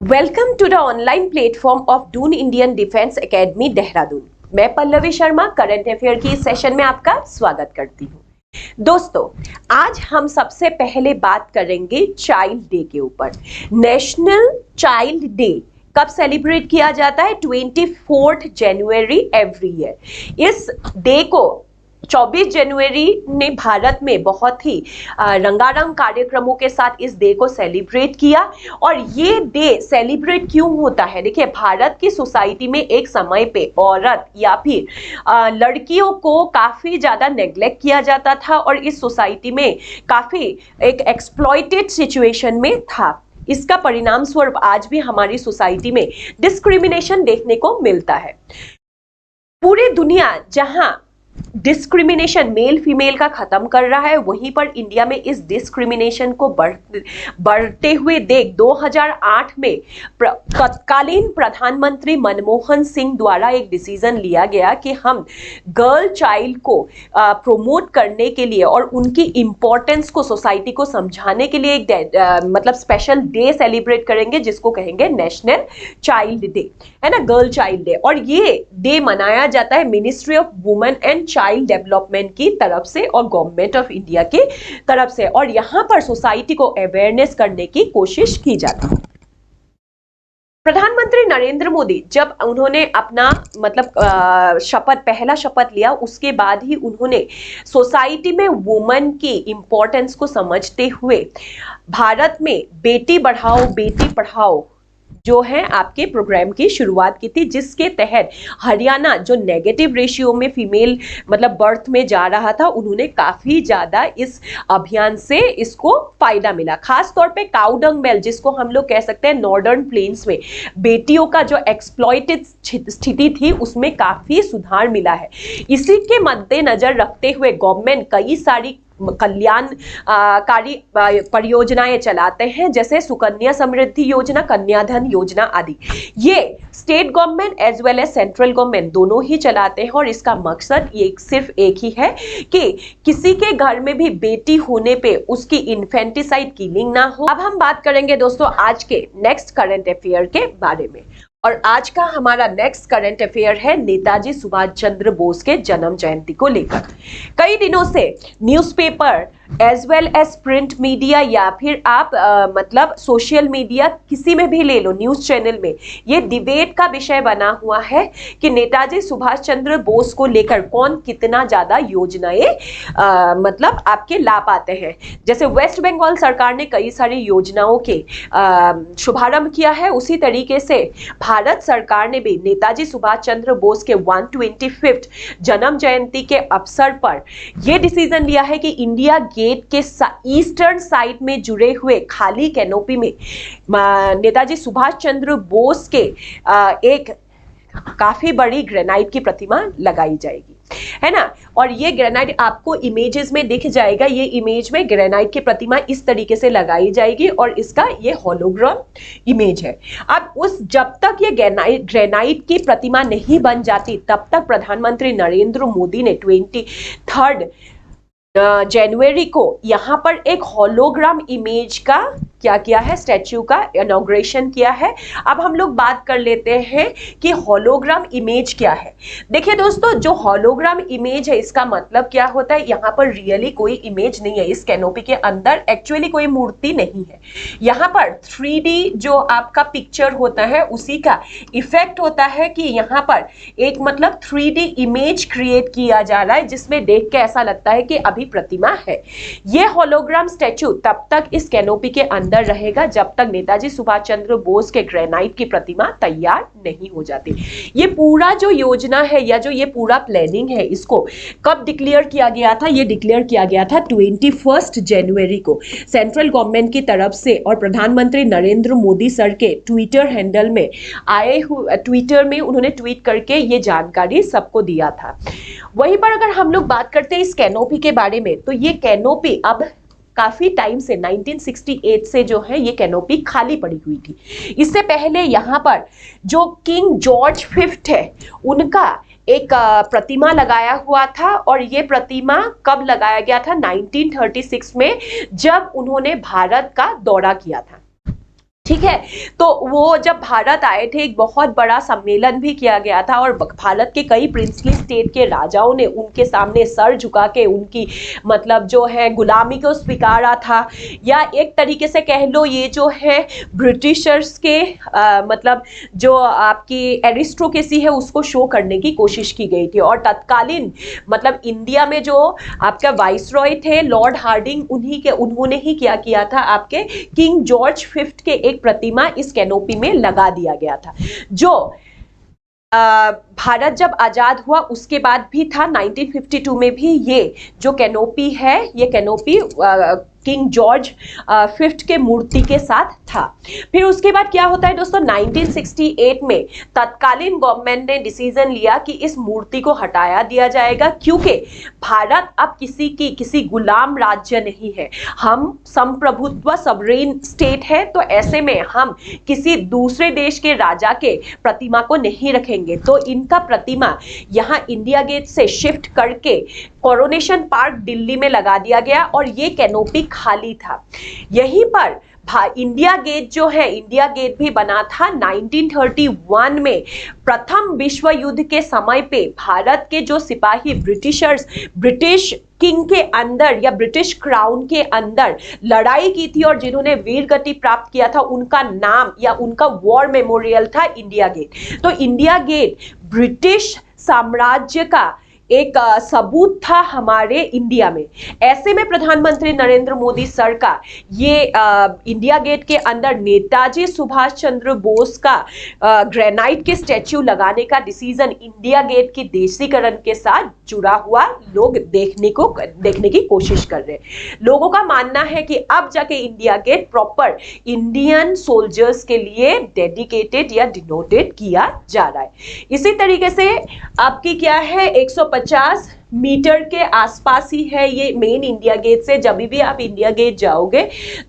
Welcome to the online platform of Doon Indian defence academy Dehradun. मैं Pallavi Sharma current affair की इस session में आपका स्वागत करती हूँ। दोस्तों, आज हम सबसे पहले बात करेंगे चाइल्ड डे के ऊपर। नेशनल चाइल्ड डे कब सेलिब्रेट किया जाता है? 24 जनवरी एवरी ईयर। इस डे को 24 जनवरी ने भारत में बहुत ही रंगारंग कार्यक्रमों के साथ इस डे को सेलिब्रेट किया। और ये डे सेलिब्रेट क्यों होता है? देखिए, भारत की सोसाइटी में एक समय पे औरत या फिर लड़कियों को काफी ज्यादा नेग्लेक्ट किया जाता था और इस सोसाइटी में काफी एक एक्सप्लॉइटेड सिचुएशन में था। इसका परिणाम स्वरूप आज भी हमारी सोसाइटी में डिस्क्रिमिनेशन देखने को मिलता है। पूरी दुनिया जहां डिस्क्रिमिनेशन मेल फीमेल का खत्म कर रहा है, वहीं पर इंडिया में इस डिस्क्रिमिनेशन को बढ़ते हुए देख 2008 में तत्कालीन प्रधानमंत्री मनमोहन सिंह द्वारा एक डिसीजन लिया गया कि हम गर्ल चाइल्ड को प्रोमोट करने के लिए और उनकी इंपॉर्टेंस को सोसाइटी को समझाने के लिए एक मतलब स्पेशल डे सेलिब्रेट करेंगे, जिसको कहेंगे नेशनल चाइल्ड डे, है ना, गर्ल चाइल्ड डे। और ये डे मनाया जाता है ministry of women and child development की तरफ से और गवर्नमेंट ऑफ इंडिया की तरफ से, और यहां पर सोसाइटी को अवेयरनेस करने की कोशिश की जाती है। प्रधानमंत्री नरेंद्र मोदी जब उन्होंने अपना मतलब पहला शपथ लिया, उसके बाद ही उन्होंने सोसाइटी में वुमेन की इंपॉर्टेंस को समझते हुए भारत में बेटी बढ़ाओ बेटी पढ़ाओ जो है आपके प्रोग्राम की शुरुआत की थी, जिसके तहत हरियाणा जो नेगेटिव रेशियो में फीमेल मतलब बर्थ में जा रहा था, उन्होंने काफी ज्यादा इस अभियान से इसको फायदा मिला। खास तौर पे काउडंग बेल, जिसको हम लोग कह सकते हैं नॉर्दर्न प्लेन्स में बेटियों का जो एक्सप्लॉइटेड स्थिति थी, उसमें काफी सुधार मिला है। इसी के मद्देनजर रखते हुए गवर्नमेंट कई सारी कल्याणकारी परियोजनाएं चलाते हैं, जैसे सुकन्या समृद्धि योजना, कन्याधन योजना आदि। ये state government as well as central government दोनों ही चलाते हैं और इसका मकसद ये सिर्फ एक ही है कि किसी के घर में भी बेटी होने पे उसकी इन्फेंटिसाइड किलिंग ना हो। अब हम बात करेंगे दोस्तों आज के नेक्स्ट करंट अफेयर के बारे में, और आज का हमारा नेक्स्ट करंट अफेयर है नेताजी सुभाष चंद्र बोस के जन्म जयंती को लेकर। कई दिनों से newspaper as well as print media या फिर आप मतलब सोशल मीडिया किसी में भी ले लो, न्यूज चैनल में ये डिबेट का विषय बना हुआ है कि नेताजी सुभाष चंद्र बोस को लेकर कौन कितना ज्यादा योजनाएं मतलब आपके ला पाते हैं। जैसे वेस्ट बंगाल सरकार ने कई सारी योजनाओं के शुभारंभ किया है, उसी तरीके से भारत सरकार ने भी नेताजी सुभाष चंद्र बोस के 125th जन्म जयंती के अवसर पर यह डिसीजन लिया है कि इंडिया गेट के ईस्टर्न साइड में जुड़े हुए खाली कैनोपी में नेताजी सुभाष चंद्र बोस के एक काफी बड़ी ग्रेनाइट की प्रतिमा लगाई जाएगी, है ना। और ये ग्रेनाइट आपको इमेजेस में दिख जाएगा। ये इमेज में ग्रेनाइट की प्रतिमा इस तरीके से लगाई जाएगी और इसका ये होलोग्राम इमेज है। अब जब तक ये ग्रेनाइट की प्रतिमा नहीं बन जाती, तब तक प्रधानमंत्री नरेंद्र मोदी ने 23 जनवरी को यहां पर एक होलोग्राम इमेज का क्या किया है, स्टैच्यू का इनॉग्रेशन किया है। अब हम लोग बात कर लेते हैं कि होलोग्राम इमेज क्या है। देखिए दोस्तों, जो होलोग्राम इमेज है इसका मतलब क्या होता है, यहाँ पर रियली कोई इमेज नहीं है, इस कैनोपी के अंदर एक्चुअली कोई मूर्ति नहीं है। यहाँ पर 3D जो आपका पिक्चर होता है उसी का इफेक्ट होता है कि यहाँ पर एक मतलब 3D इमेज क्रिएट किया जा रहा है, जिसमें देख के ऐसा लगता है कि अभी प्रतिमा है। ये होलोग्राम स्टैच्यू तब तक इस कैनोपी के अंदर रहेगा जब तक नेताजी सुभाष चंद्र बोस के ग्रेनाइट की प्रतिमा तैयार नहीं हो जाती। ये पूरा जो योजना है या जो ये पूरा प्लानिंग है, इसको कब डिक्लेयर किया गया था? ये डिक्लेयर किया गया था 21 जनवरी को सेंट्रल गवर्नमेंट की तरफ से, और प्रधानमंत्री नरेंद्र मोदी सर के ट्विटर हैंडल में आए हुए ट्विटर में उन्होंने ट्वीट करके ये जानकारी सबको दिया था। वहीं पर अगर हम लोग बात करते हैं इस कैनोपी के बारे में, तो ये कैनोपी अब काफी टाइम से 1968 से जो है ये कैनोपी खाली पड़ी हुई थी। इससे पहले यहाँ पर जो किंग जॉर्ज 5th है उनका एक प्रतिमा लगाया हुआ था, और ये प्रतिमा कब लगाया गया था? 1936 में, जब उन्होंने भारत का दौरा किया था। ठीक है। तो वो जब भारत आए थे एक बहुत बड़ा सम्मेलन भी किया गया था और भारत के कई प्रिंसली स्टेट के राजाओं ने उनके सामने सर झुका के उनकी मतलब जो है गुलामी को स्वीकारा था, या एक तरीके से कह लो ये जो है ब्रिटिशर्स के मतलब जो आपकी एरिस्टोक्रेसी है उसको शो करने की कोशिश की गई थी। और तत्कालीन मतलब इंडिया में जो आपका वाइसरॉय थे लॉर्ड हार्डिंग उन्होंने ही क्या किया था, आपके किंग जॉर्ज फिफ्थ के एक प्रतिमा इस कैनोपी में लगा दिया गया था। जो भारत जब आजाद हुआ उसके बाद भी था, 1952 में भी ये जो कैनोपी है ये कैनोपी किंग जॉर्ज फिफ्थ के मूर्ति के साथ था। फिर उसके बाद क्या होता है दोस्तों, 1968 में तत्कालीन गवर्नमेंट ने डिसीजन लिया कि इस मूर्ति को हटाया दिया जाएगा, क्योंकि भारत अब किसी गुलाम राज्य नहीं है, हम संप्रभुत्व सॉवरेन स्टेट है। तो ऐसे में हम किसी दूसरे देश के राजा के प्रतिमा को नहीं रखेंगे। तो इनका प्रतिमा यहाँ इंडिया गेट से शिफ्ट करके कोरोनेशन पार्क दिल्ली में लगा दिया गया और ये कैनोपी खाली था। यहीं पर इंडिया गेट जो है, इंडिया गेट भी बना था 1931 में। प्रथम विश्व युद्ध के समय पे भारत के जो सिपाही ब्रिटिश किंग के अंदर या ब्रिटिश क्राउन के अंदर लड़ाई की थी और जिन्होंने वीर गति प्राप्त किया था, उनका नाम या उनका वॉर मेमोरियल था इंडिया गेट। तो इंडिया गेट ब्रिटिश साम्राज्य का एक सबूत था हमारे इंडिया में। ऐसे में प्रधानमंत्री नरेंद्र मोदी सर का ये इंडिया गेट के अंदर नेताजी सुभाष चंद्र बोस का ग्रेनाइट के स्टैच्यू लगाने का डिसीजन इंडिया गेट की देशीकरण के साथ जुड़ा हुआ लोग देखने की कोशिश कर रहे हैं। लोगों का मानना है कि अब जाके India get proper Indian soldiers के लिए डेडिकेटेड या डिनोटेड किया जा रहा है। इसी तरीके से आपकी क्या है 150 मीटर के आसपास ही है ये मेन इंडिया गेट से। जब भी आप इंडिया गेट जाओगे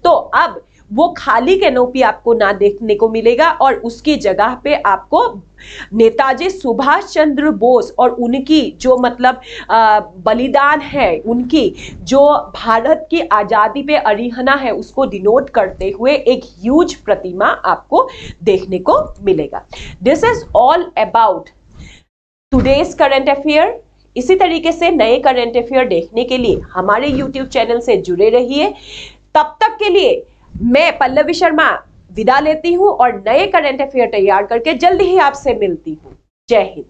तो अब वो खाली कैनोपी आपको ना देखने को मिलेगा और उसकी जगह पे आपको नेताजी सुभाष चंद्र बोस और उनकी जो मतलब बलिदान है, उनकी जो भारत की आजादी पे अरिहना है उसको डिनोट करते हुए एक ह्यूज प्रतिमा आपको देखने को मिलेगा। This is all about today's current affair. इसी तरीके से नए करंट अफेयर देखने के लिए हमारे YouTube चैनल से जुड़े रहिए। तब तक के लिए मैं पल्लवी शर्मा विदा लेती हूं और नए करंट अफेयर तैयार करके जल्दी ही आपसे मिलती हूं। जय हिंद।